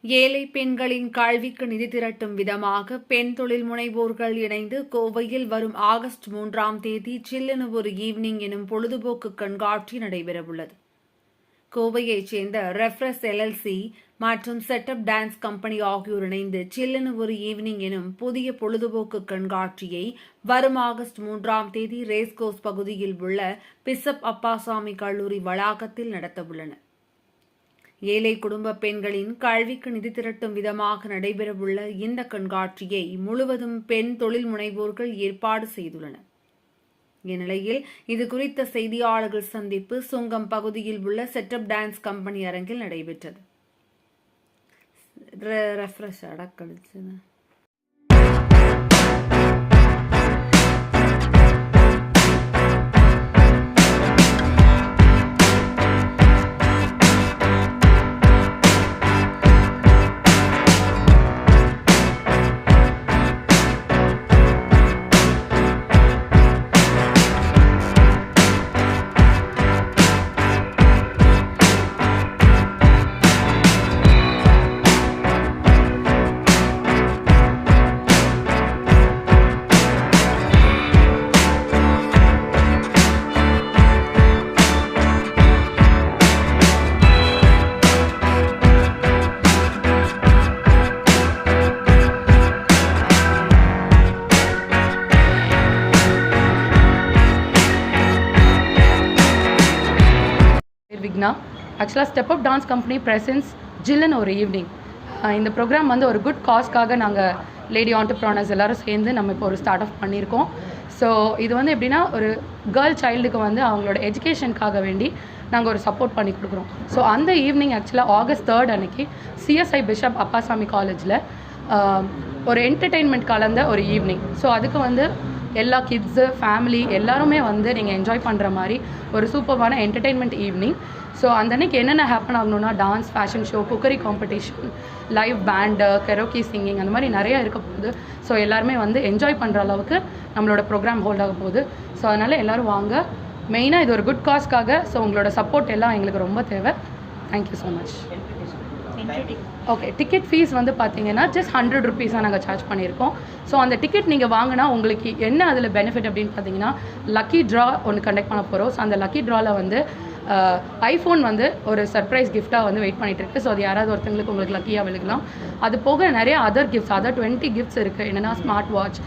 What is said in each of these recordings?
ஏழை பெண்களின் கல்விக்கு நிதி திரட்டும் விதமாக பெண் தொழில் முனைவோர்கள் இணைந்து கோவையில் வரும் ஆகஸ்ட் 3ஆம் தேதி சில்லென ஒரு ஈவினிங் எனும் பொழுதுபோக்கு கண்காட்சி நடைபெறவுள்ளது. கோவையைச் சேர்ந்த ரெஃப்ரெஷ் எல்எல்சி மற்றும் செட்டப் டான்ஸ் கம்பெனி ஆகியோர் இணைந்து சில்லென ஒரு ஈவினிங் எனும் புதிய பொழுதுபோக்கு கண்காட்சியை வரும் ஆகஸ்ட் 3ஆம் தேதி ரேஸ்கோர்ஸ் பகுதியில் உள்ள பிசப் அப்பாசாமி கல்லூரி வளாகத்தில் நடத்தவுள்ளனர். ஏழை குடும்ப பெண்களின் கல்விக்கு நிதி திரட்டும் விதமாக நடைபெறவுள்ள இந்த கண்காட்சியை முழுவதும் பெண் தொழில் முனைவோர்கள் ஏற்பாடு செய்துள்ளனர். இந்நிலையில் இதுகுறித்த செய்தியாளர்கள் சந்திப்பு சுங்கம் பகுதியில் உள்ள செட்டப் டான்ஸ் கம்பெனி அரங்கில் நடைபெற்றது. விக்னா ஆக்சுவலாக step up dance company presence ஜில்லுன்னு ஒரு ஈவினிங். இந்த ப்ரோக்ராம் வந்து ஒரு குட் காஸ்க்காக நாங்கள் லேடி ஆண்டர்ப்ரனர்ஸ் எல்லோரும் சேர்ந்து நம்ம இப்போ ஒரு ஸ்டார்ட் ஆஃப் பண்ணியிருக்கோம். ஸோ இது வந்து எப்படின்னா ஒரு கேர்ள் சைல்டுக்கு வந்து அவங்களோட எஜுகேஷனுக்காக வேண்டி நாங்கள் ஒரு சப்போர்ட் பண்ணி கொடுக்குறோம். ஸோ அந்த ஈவினிங் ஆக்சுவலாக ஆகஸ்ட் 3 அன்னைக்கு சிஎஸ்ஐ பிஷப் அப்பாசாமி காலேஜில் ஒரு என்டர்டெயின்மெண்ட் கலந்த ஒரு ஈவினிங். ஸோ அதுக்கு வந்து எல்லா கிட்ஸு ஃபேமிலி எல்லாருமே வந்து நீங்கள் என்ஜாய் பண்ணுற மாதிரி ஒரு சூப்பர்வான என்டர்டெயின்மெண்ட் ஈவினிங். ஸோ அந்த அன்றைக்கி என்னென்ன ஹேப்பன் ஆகணும்னா dance, fashion show, cookery competition, live band, karaoke singing, அந்த மாதிரி நிறையா இருக்க போகுது. ஸோ எல்லாருமே வந்து என்ஜாய் பண்ணுற அளவுக்கு நம்மளோட ப்ரோக்ராம் ஹோல்ட் ஆக போகுது. ஸோ அதனால் எல்லோரும் வாங்க. மெயினாக இது ஒரு குட் காஸ்க்காக. ஸோ உங்களோட சப்போர்ட் எல்லாம் எங்களுக்கு ரொம்ப தேவை. Thank you so much. Okay, ticket fees வந்து பார்த்தீங்கன்னா ஜஸ்ட் 100 ருபீஸாக நாங்கள் சார்ஜ் பண்ணியிருக்கோம். ஸோ அந்த டிக்கெட் நீங்கள் வாங்கினா உங்களுக்கு என்ன அதில் பெனிஃபிட் அப்படின்னு பார்த்தீங்கன்னா லக்கி ட்ரா ஒன்று கண்டக்ட் பண்ண போகிறோம். ஸோ அந்த லக்கி ட்ராவில் வந்து ஐஃபோன் வந்து ஒரு சர்ப்ரைஸ் கிஃப்ட்டாக வந்து வெயிட் பண்ணிகிட்டு இருக்குது. ஸோ அது யாராவது ஒருத்தங்களுக்கு உங்களுக்கு லக்கியாக விழுகலாம். அது போக நிறைய அதர் கிஃப்ட்ஸ், 20 கிஃப்ட்ஸ் இருக்குது. என்னென்னா ஸ்மார்ட் வாட்ச்,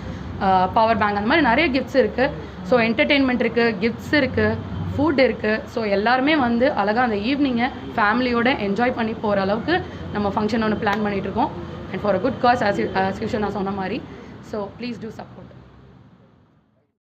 பவர் பேங்க், அந்த மாதிரி நிறைய கிஃப்ட்ஸ் இருக்குது. ஸோ என்டர்டெயின்மெண்ட் இருக்குது, கிஃப்ட்ஸ் இருக்குது, ஃபுட் இருக்குது. ஸோ எல்லாருமே வந்து அழகாக அந்த ஈவினிங்கை ஃபேமிலியோடு என்ஜாய் பண்ணி போகிற அளவுக்கு நம்ம ஃபங்க்ஷன் ஒன்று பிளான் பண்ணிகிட்ருக்கோம். And for a good cos as usual நான் சொன்ன மாதிரி. So please do support.